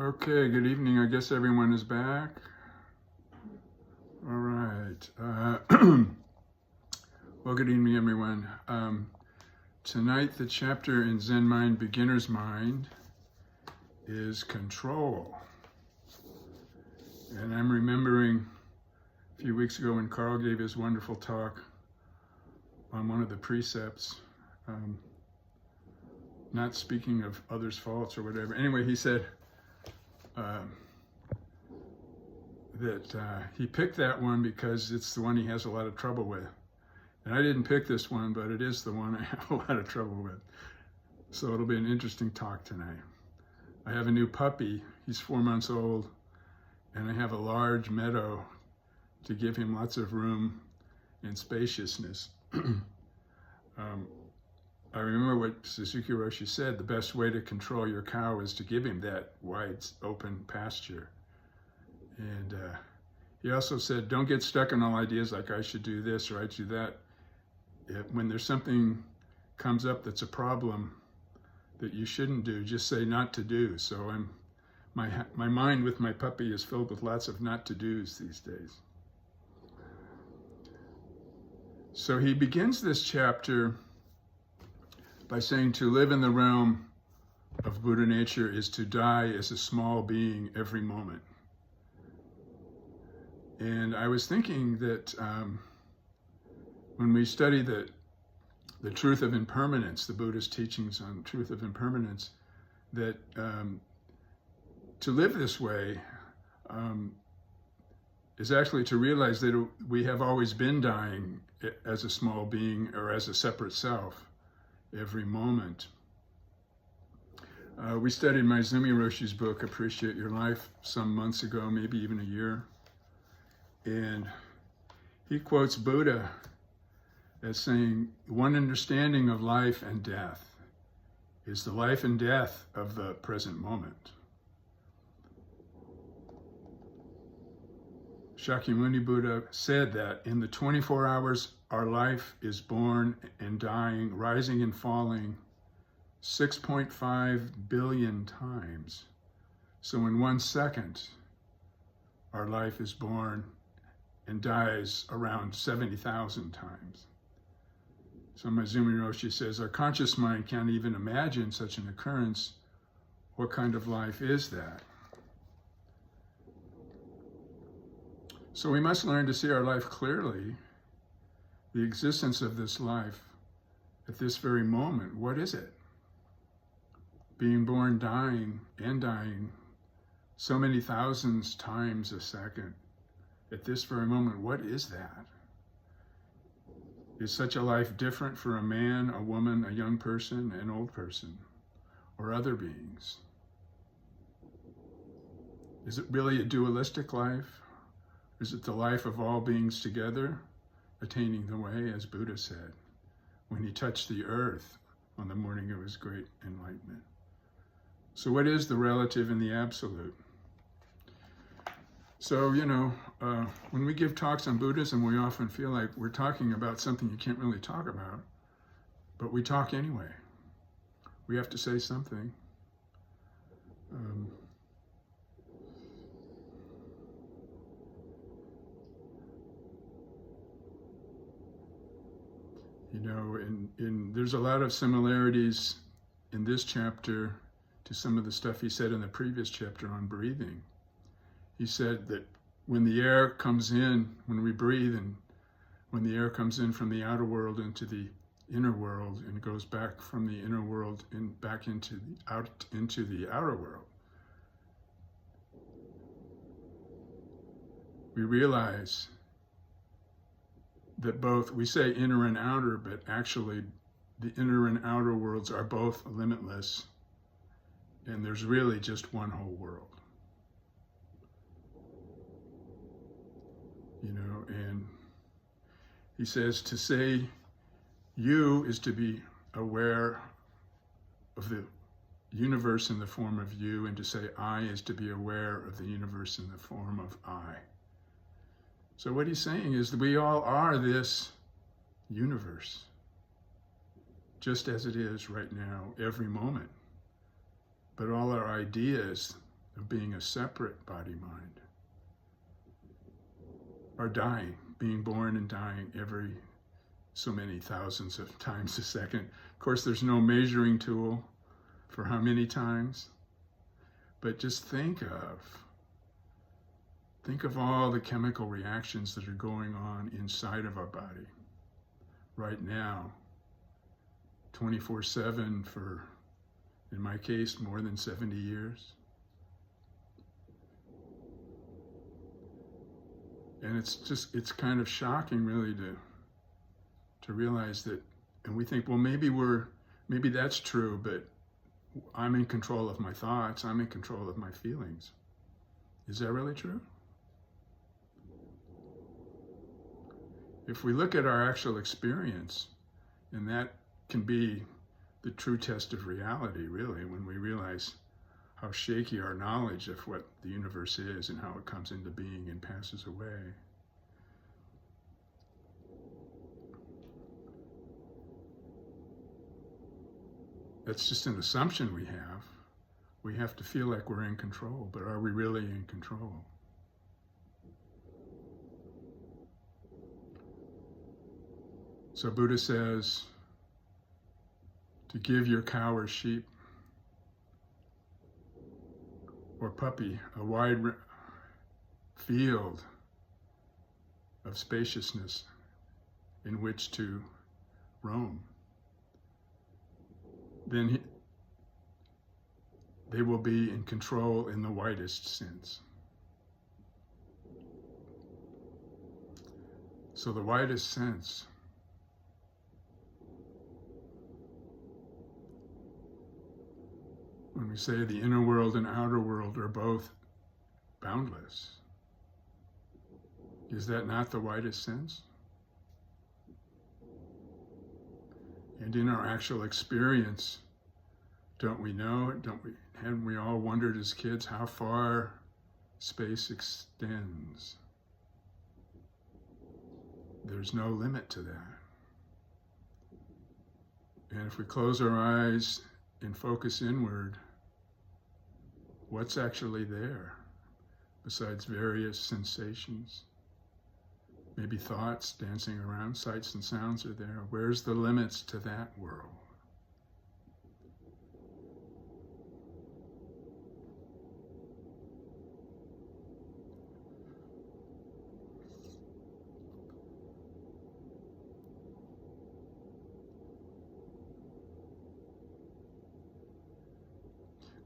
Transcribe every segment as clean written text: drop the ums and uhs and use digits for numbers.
Okay, good evening. I guess everyone is back. All right. Well, good evening, everyone. Tonight, the chapter in Zen Mind, Beginner's Mind, is control. And I'm remembering a few weeks ago when Carl gave his wonderful talk on one of the precepts, not speaking of others' faults or whatever. Anyway, he said, that he picked that one because it's the one he has a lot of trouble with. And I didn't pick this one, but it is the one I have a lot of trouble with. So it'll be an interesting talk tonight. I have a new puppy. He's 4 months old, and I have a large meadow to give him lots of room and spaciousness. I remember what Suzuki Roshi said, the best way to control your cow is to give him that wide open pasture. And he also said, don't get stuck on all ideas like I should do this or I should do that. When there's something comes up that's a problem that you shouldn't do, just say not to do. So my mind with my puppy is filled with lots of not to do's these days. So he begins this chapter by saying to live in the realm of Buddha nature is to die as a small being every moment. And I was thinking that when we study the truth of impermanence, the Buddhist teachings on truth of impermanence, that to live this way is actually to realize that we have always been dying as a small being or as a separate self every moment. We studied Maezumi Roshi's book, Appreciate Your Life, some months ago, maybe even a year. And he quotes Buddha as saying, one understanding of life and death is the life and death of the present moment. Shakyamuni Buddha said that in the 24 hours, our life is born and dying, rising and falling 6.5 billion times. So in 1 second, our life is born and dies around 70,000 times. So Maezumi Roshi says, our conscious mind can't even imagine such an occurrence. What kind of life is that? So we must learn to see our life clearly, the existence of this life at this very moment. What is it? Being born, dying, and dying so many thousands times a second. At this very moment, what is that? Is such a life different for a man, a woman, a young person, an old person, or other beings? Is it really a dualistic life? Is it the life of all beings together, attaining the way, as Buddha said, when he touched the earth on the morning of his great enlightenment? So what is the relative and the absolute? So, when we give talks on Buddhism, we often feel like we're talking about something you can't really talk about, but we talk anyway. We have to say something. There's a lot of similarities in this chapter to some of the stuff he said in the previous chapter on breathing. He said that when the air comes in, when we breathe, and when the air comes in from the outer world into the inner world and goes back from the inner world and back into the outer world, we realize that both, we say inner and outer, but actually the inner and outer worlds are both limitless, and there's really just one whole world. And he says to say you is to be aware of the universe in the form of you, and to say I is to be aware of the universe in the form of I. So what he's saying is that we all are this universe, just as it is right now, every moment. But all our ideas, of being a separate body-mind, are dying, being born and dying every so many thousands of times a second. Of course, there's no measuring tool for how many times, but just think of all the chemical reactions that are going on inside of our body right now, 24/7 for, in my case, more than 70 years. And it's kind of shocking really to realize that, and we think, well, maybe that's true, but I'm in control of my thoughts, I'm in control of my feelings. Is that really true? If we look at our actual experience, and that can be the true test of reality, really, when we realize how shaky our knowledge of what the universe is and how it comes into being and passes away. That's just an assumption we have. We have to feel like we're in control, but are we really in control? So Buddha says to give your cow or sheep or puppy a wide field of spaciousness in which to roam. Then they will be in control in the widest sense. So the widest sense when we say the inner world and outer world are both boundless, is that not the widest sense? And in our actual experience, don't we know, haven't we all wondered as kids how far space extends? There's no limit to that. And if we close our eyes and focus inward, what's actually there besides various sensations? Maybe thoughts dancing around, sights and sounds are there. Where's the limits to that world?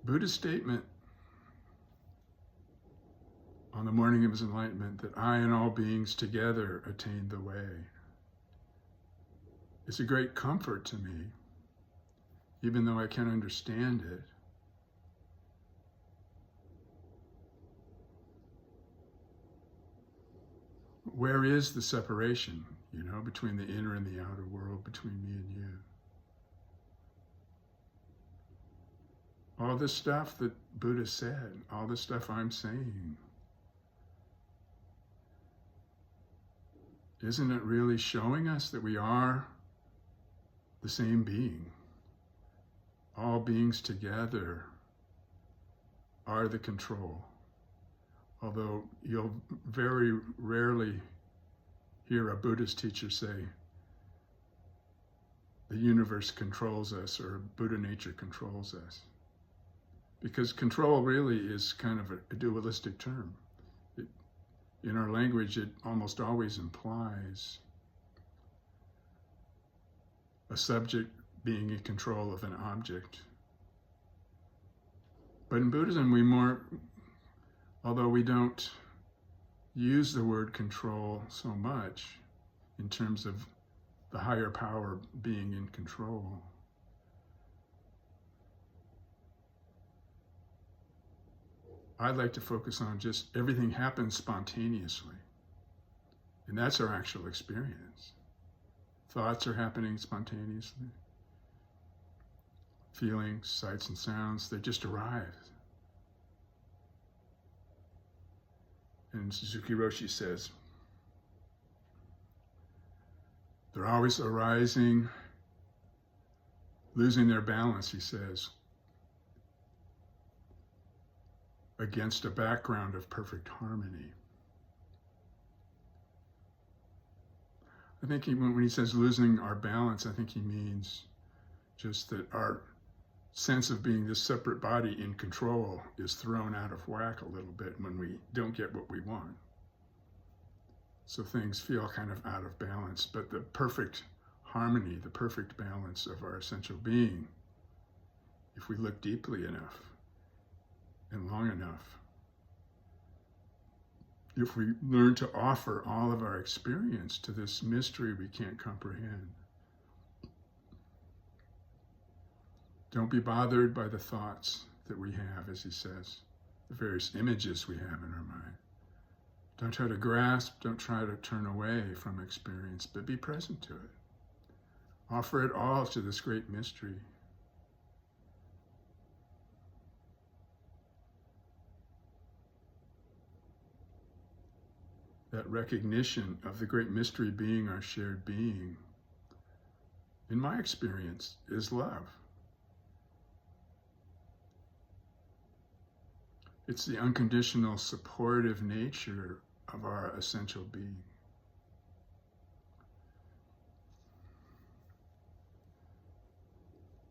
Buddha's statement on the morning of his enlightenment that I and all beings together attained the way is a great comfort to me, even though I can't understand it. Where is the separation, between the inner and the outer world, between me and you? All this stuff that Buddha said, all this stuff I'm saying, isn't it really showing us that we are the same being? All beings together are the control. Although you'll very rarely hear a Buddhist teacher say, the universe controls us or Buddha nature controls us. Because control really is kind of a dualistic term. In our language, it almost always implies a subject being in control of an object. But in Buddhism, although we don't use the word control so much in terms of the higher power being in control, I'd like to focus on just everything happens spontaneously. And that's our actual experience. Thoughts are happening spontaneously. Feelings, sights and sounds, they just arrive. And Suzuki Roshi says, they're always arising, losing their balance, he says. against a background of perfect harmony. I think when he says losing our balance, I think he means just that our sense of being this separate body in control is thrown out of whack a little bit when we don't get what we want. So things feel kind of out of balance, but the perfect harmony, the perfect balance of our essential being, if we look deeply enough and long enough, if we learn to offer all of our experience to this mystery we can't comprehend. Don't be bothered by the thoughts that we have, as he says, the various images we have in our mind. Don't try to grasp, don't try to turn away from experience, but be present to it. Offer it all to this great mystery. That recognition of the great mystery being our shared being, in my experience, is love. It's the unconditional supportive nature of our essential being.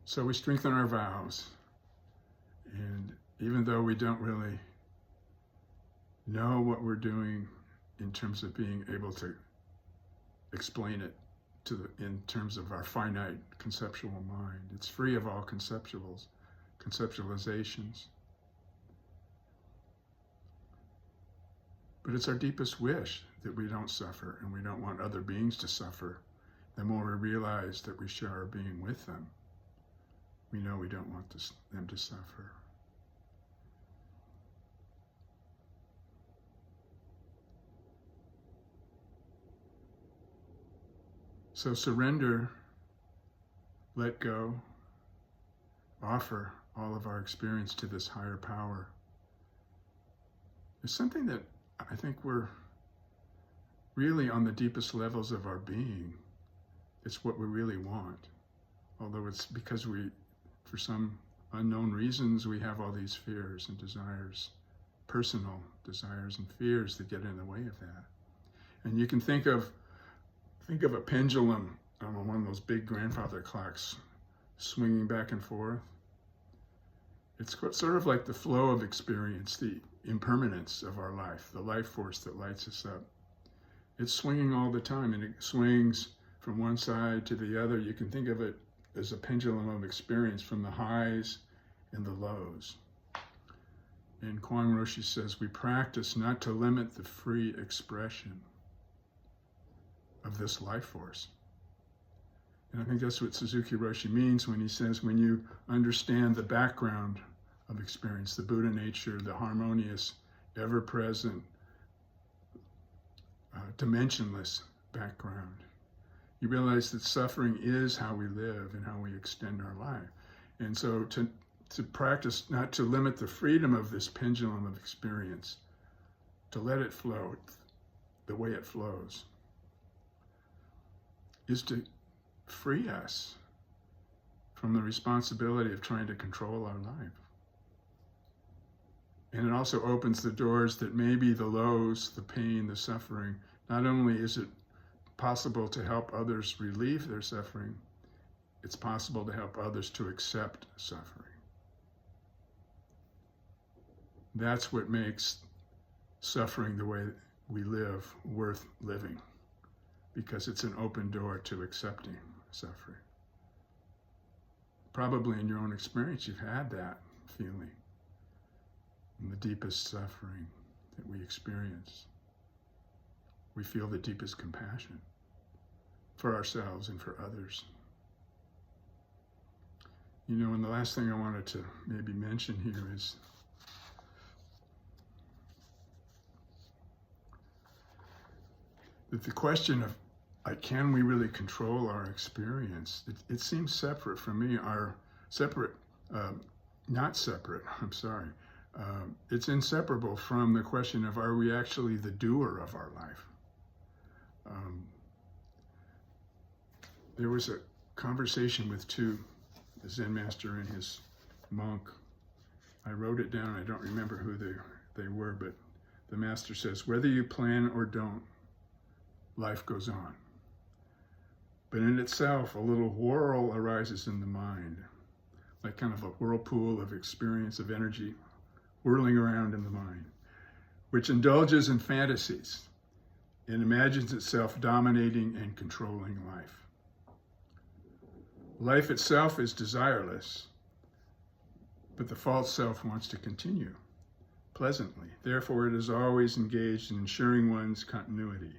So we strengthen our vows, and even though we don't really know what we're doing in terms of being able to explain it in terms of our finite conceptual mind, it's free of all conceptualizations. But it's our deepest wish that we don't suffer, and we don't want other beings to suffer. The more we realize that we share our being with them, we know we don't want them to suffer. So surrender, let go, offer all of our experience to this higher power. It's something that I think we're really on the deepest levels of our being. It's what we really want. Although it's because for some unknown reasons, we have all these fears and desires, personal desires and fears that get in the way of that. And you can think of a pendulum on one of those big grandfather clocks swinging back and forth. It's sort of like the flow of experience, the impermanence of our life, the life force that lights us up. It's swinging all the time, and it swings from one side to the other. You can think of it as a pendulum of experience from the highs and the lows. And Kwang Roshi says, we practice not to limit the free expression of this life force. And I think that's what Suzuki Roshi means when he says, when you understand the background of experience, the Buddha nature, the harmonious, ever-present, dimensionless background, you realize that suffering is how we live and how we extend our life. And so to practice not to limit the freedom of this pendulum of experience, to let it flow the way it flows, is to free us from the responsibility of trying to control our life. And it also opens the doors that maybe the lows, the pain, the suffering, not only is it possible to help others relieve their suffering, it's possible to help others to accept suffering. That's what makes suffering the way we live worth living, because it's an open door to accepting suffering. Probably in your own experience, you've had that feeling in the deepest suffering that we experience. We feel the deepest compassion for ourselves and for others. You know, and the last thing I wanted to maybe mention here is that the question of can we really control our experience? It seems separate from me, not separate, I'm sorry. It's inseparable from the question of, are we actually the doer of our life? There was a conversation with the Zen master and his monk, I wrote it down. I don't remember who they were, but the master says, whether you plan or don't, life goes on. But in itself, a little whirl arises in the mind, like kind of a whirlpool of experience, of energy, whirling around in the mind, which indulges in fantasies and imagines itself dominating and controlling life. Life itself is desireless, but the false self wants to continue pleasantly. Therefore, it is always engaged in ensuring one's continuity.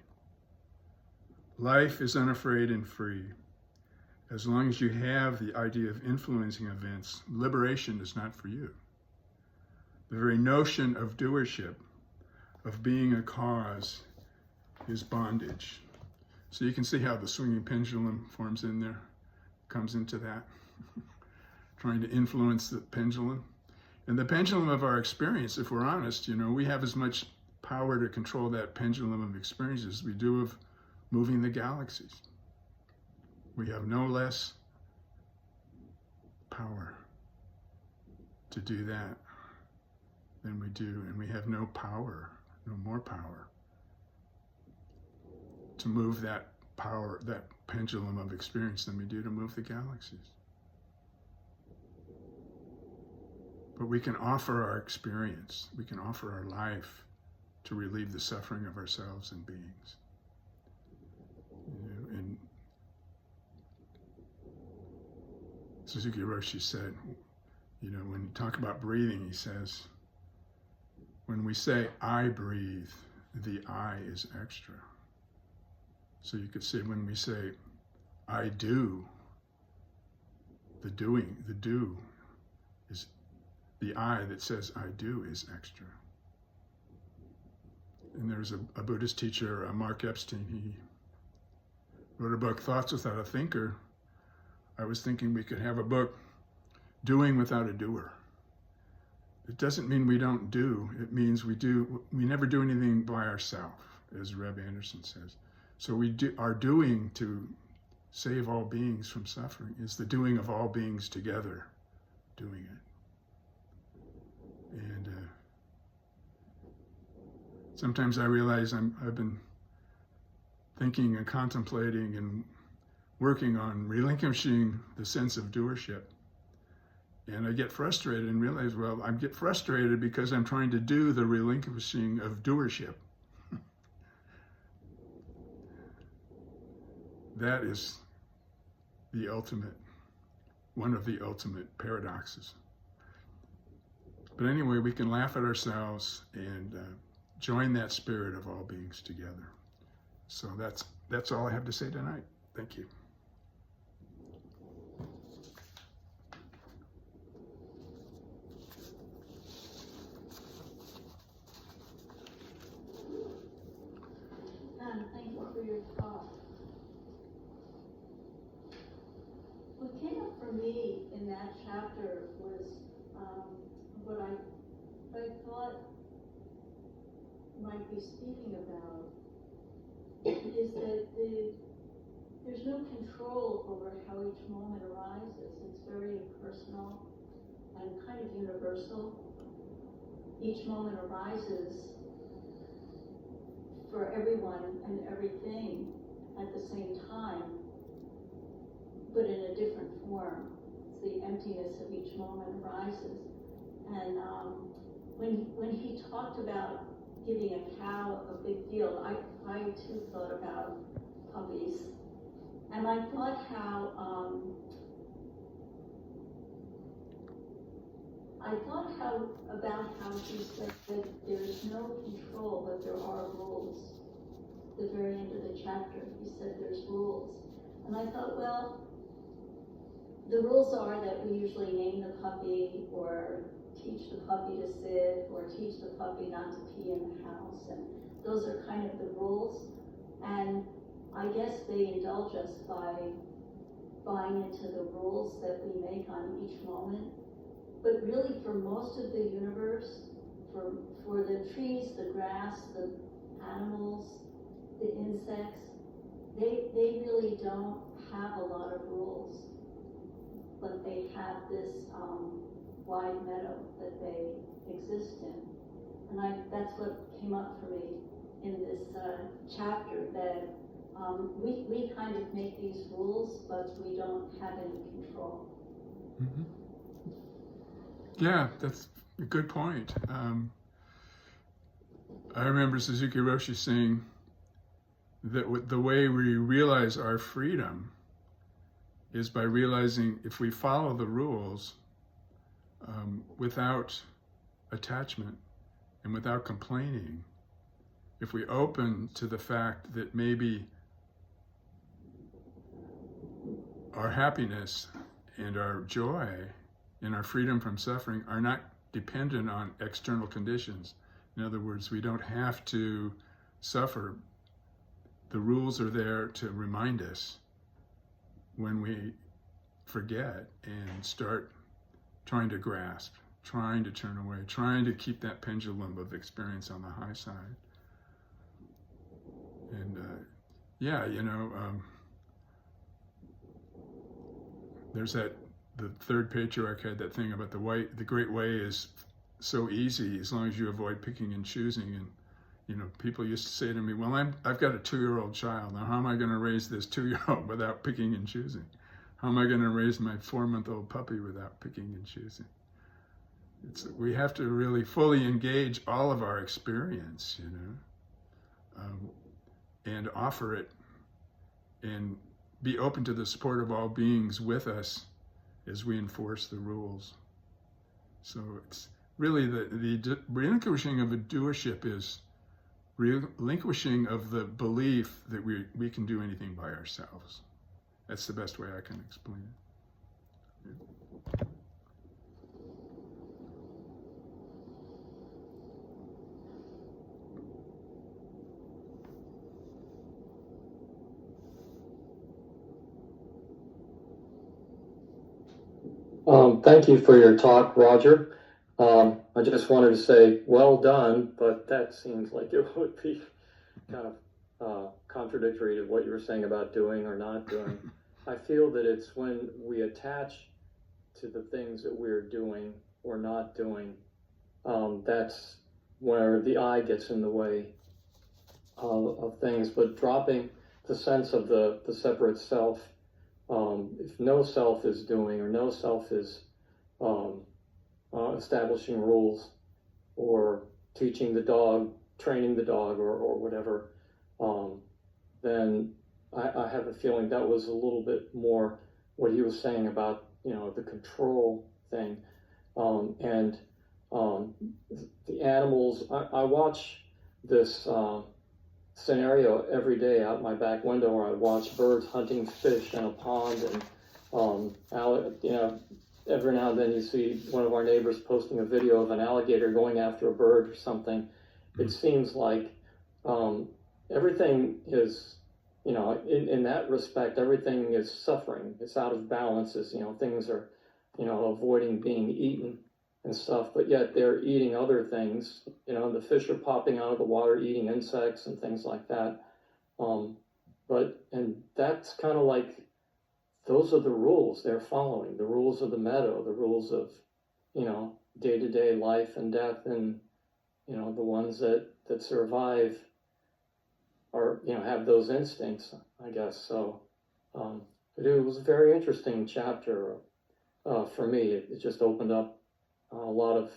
Life is unafraid and free. As long as you have the idea of influencing events, liberation is not for you. The very notion of doership, of being a cause, is bondage. So you can see how the swinging pendulum forms in there, comes into that, trying to influence the pendulum. And the pendulum of our experience, if we're honest, we have as much power to control that pendulum of experience as we do of moving the galaxies. We have no less power to do that than we do, and we have no more power to move that pendulum of experience than we do to move the galaxies. But we can offer our experience, we can offer our life to relieve the suffering of ourselves and beings. And Suzuki Roshi said, when you talk about breathing, he says, when we say, I breathe, the I is extra. So you could say when we say, I do, the do is the I that says I do is extra. And there's a Buddhist teacher, Mark Epstein, he wrote a book, Thoughts Without a Thinker. I was thinking we could have a book, Doing Without a Doer. It doesn't mean we don't do, it means we never do anything by ourselves, as Reb Anderson says. So our doing to save all beings from suffering is the doing of all beings together, doing it. And sometimes I realize I've been thinking and contemplating and working on relinquishing the sense of doership. And I get frustrated and realize, I get frustrated because I'm trying to do the relinquishing of doership. That is one of the ultimate paradoxes. But anyway, we can laugh at ourselves and join that spirit of all beings together. So that's all I have to say tonight. Thank you. Thank you for your talk. What came up for me in that chapter was what I thought might be speaking about is that there's no control over how each moment arises. It's very impersonal and kind of universal. Each moment arises for everyone and everything at the same time, but in a different form. It's the emptiness of each moment arises. And when he talked about giving a cow a big field, I too thought about puppies. And I thought about how he said that there's no control, but there are rules. At the very end of the chapter, he said there's rules. And I thought, well, the rules are that we usually name the puppy or teach the puppy to sit or teach the puppy not to pee in the house. And those are kind of the rules. And I guess they indulge us by buying into the rules that we make on each moment. But really, for most of the universe, for the trees, the grass, the animals, the insects, they really don't have a lot of rules. But they have this wide meadow that they exist in. And that's what came up for me in this chapter, that we kind of make these rules, but we don't have any control. Mm-hmm. Yeah, that's a good point. I remember Suzuki Roshi saying that the way we realize our freedom is by realizing if we follow the rules without attachment and without complaining, if we open to the fact that maybe our happiness and our joy and our freedom from suffering are not dependent on external conditions. In other words, we don't have to suffer. The rules are there to remind us when we forget and start trying to grasp, trying to turn away, trying to keep that pendulum of experience on the high side. And there's the third patriarch had that thing about the great way is so easy as long as you avoid picking and choosing. And people used to say to me, well, I've got a 2-year-old child. Now how am I going to raise this 2-year-old without picking and choosing? How am I going to raise my 4-month-old puppy without picking and choosing? We have to really fully engage all of our experience, and offer it and be open to the support of all beings with us as we enforce the rules. So it's really the relinquishing of a doership is relinquishing of the belief that we can do anything by ourselves. That's the best way I can explain it. Yeah. Thank you for your talk, Roger. I just wanted to say, well done, but that seems like it would be kind of contradictory to what you were saying about doing or not doing. I feel that it's when we attach to the things that we're doing or not doing, that's where the I gets in the way of things. But dropping the sense of the separate self, if no self is doing or no self is establishing rules or teaching the dog, training the dog, or whatever, then I have a feeling that was a little bit more what he was saying about the control thing, and the animals. I watch this scenario every day out my back window where I watch birds hunting fish in a pond, and every now and then you see one of our neighbors posting a video of an alligator going after a bird or something. It seems like everything is, in that respect, everything is suffering. It's out of balance. Things are, avoiding being eaten and stuff, but yet they're eating other things. The fish are popping out of the water, eating insects and things like that. And that's kind of like, those are the rules they're following, the rules of the meadow, the rules of, day-to-day life and death. And, the ones that survive are, have those instincts, I guess. So it was a very interesting chapter for me. It just opened up a lot of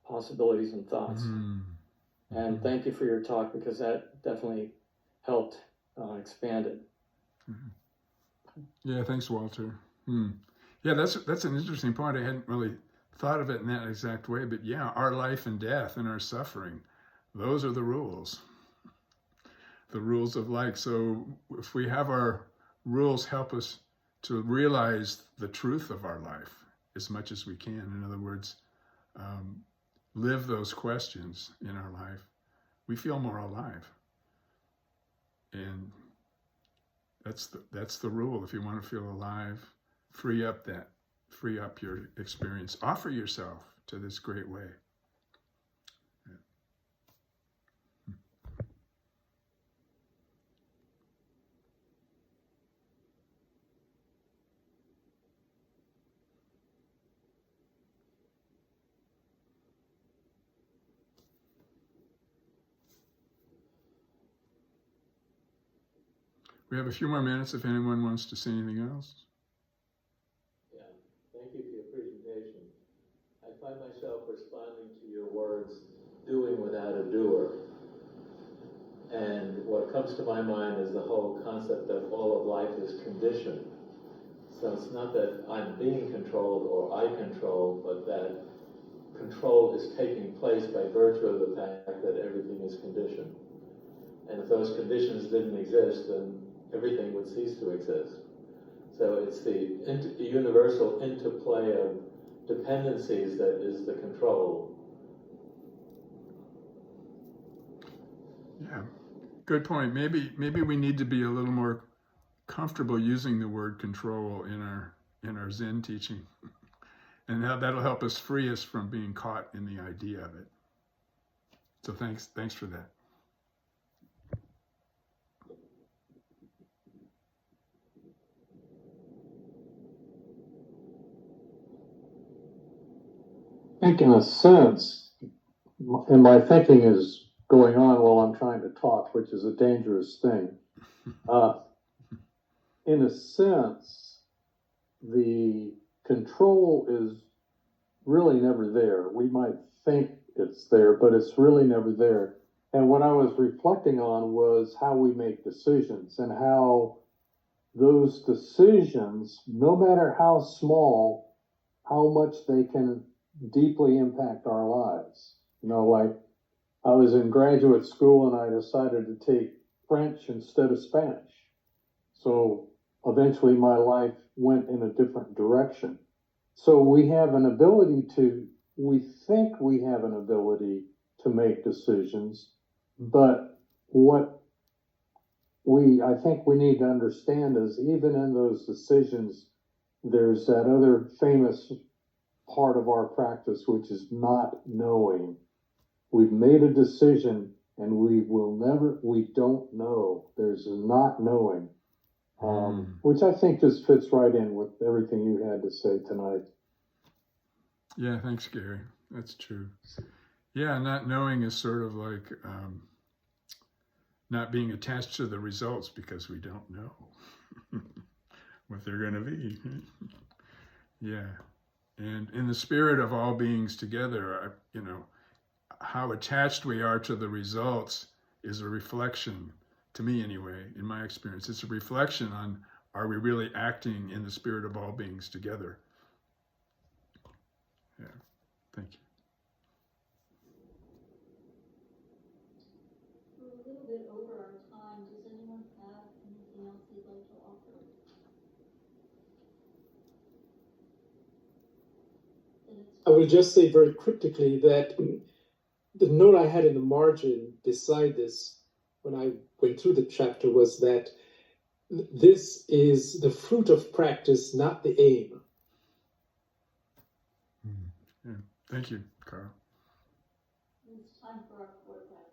possibilities and thoughts. Mm-hmm. And thank you for your talk, because that definitely helped expand it. Mm-hmm. Yeah, thanks, Walter. Yeah, that's an interesting point. I hadn't really thought of it in that exact way, but yeah, our life and death and our suffering, those are the rules of life. So if we have our rules help us to realize the truth of our life as much as we can. In other words, live those questions in our life, we feel more alive. And that's the rule. If you want to feel alive, free up your experience. Offer yourself to this great way. We have a few more minutes if anyone wants to say anything else. Yeah, thank you for your presentation. I find myself responding to your words, doing without a doer. And what comes to my mind is the whole concept that all of life is conditioned. So it's not that I'm being controlled or I control, but that control is taking place by virtue of the fact that everything is conditioned. And if those conditions didn't exist, then everything would cease to exist. So it's the universal interplay of dependencies that is the control. Yeah, good point. Maybe we need to be a little more comfortable using the word control in our Zen teaching, and that'll help us free us from being caught in the idea of it. So thanks for that. I think in a sense, and my thinking is going on while I'm trying to talk, which is a dangerous thing. In a sense, the control is really never there. We might think it's there, but it's really never there. And what I was reflecting on was how we make decisions and how those decisions, no matter how small, how much they can deeply impact our lives. You know, like I was in graduate school and I decided to take French instead of Spanish. So eventually my life went in a different direction. So we think we have an ability to make decisions, but what I think we need to understand is even in those decisions, there's that other famous part of our practice, which is not knowing. We've made a decision and we don't know. There's not knowing, which I think just fits right in with everything you had to say tonight. Yeah, thanks, Gary. That's true. Yeah, not knowing is sort of like not being attached to the results because we don't know what they're going to be. Yeah. And in the spirit of all beings together, how attached we are to the results is a reflection, to me anyway, in my experience, it's a reflection on, are we really acting in the spirit of all beings together? Yeah, thank you. We're a little bit over our time. Does anyone have anything else they'd like to offer? I will just say very cryptically that the note I had in the margin beside this when I went through the chapter was that this is the fruit of practice, not the aim. Yeah. Thank you, Carl. It's time for our quarterback.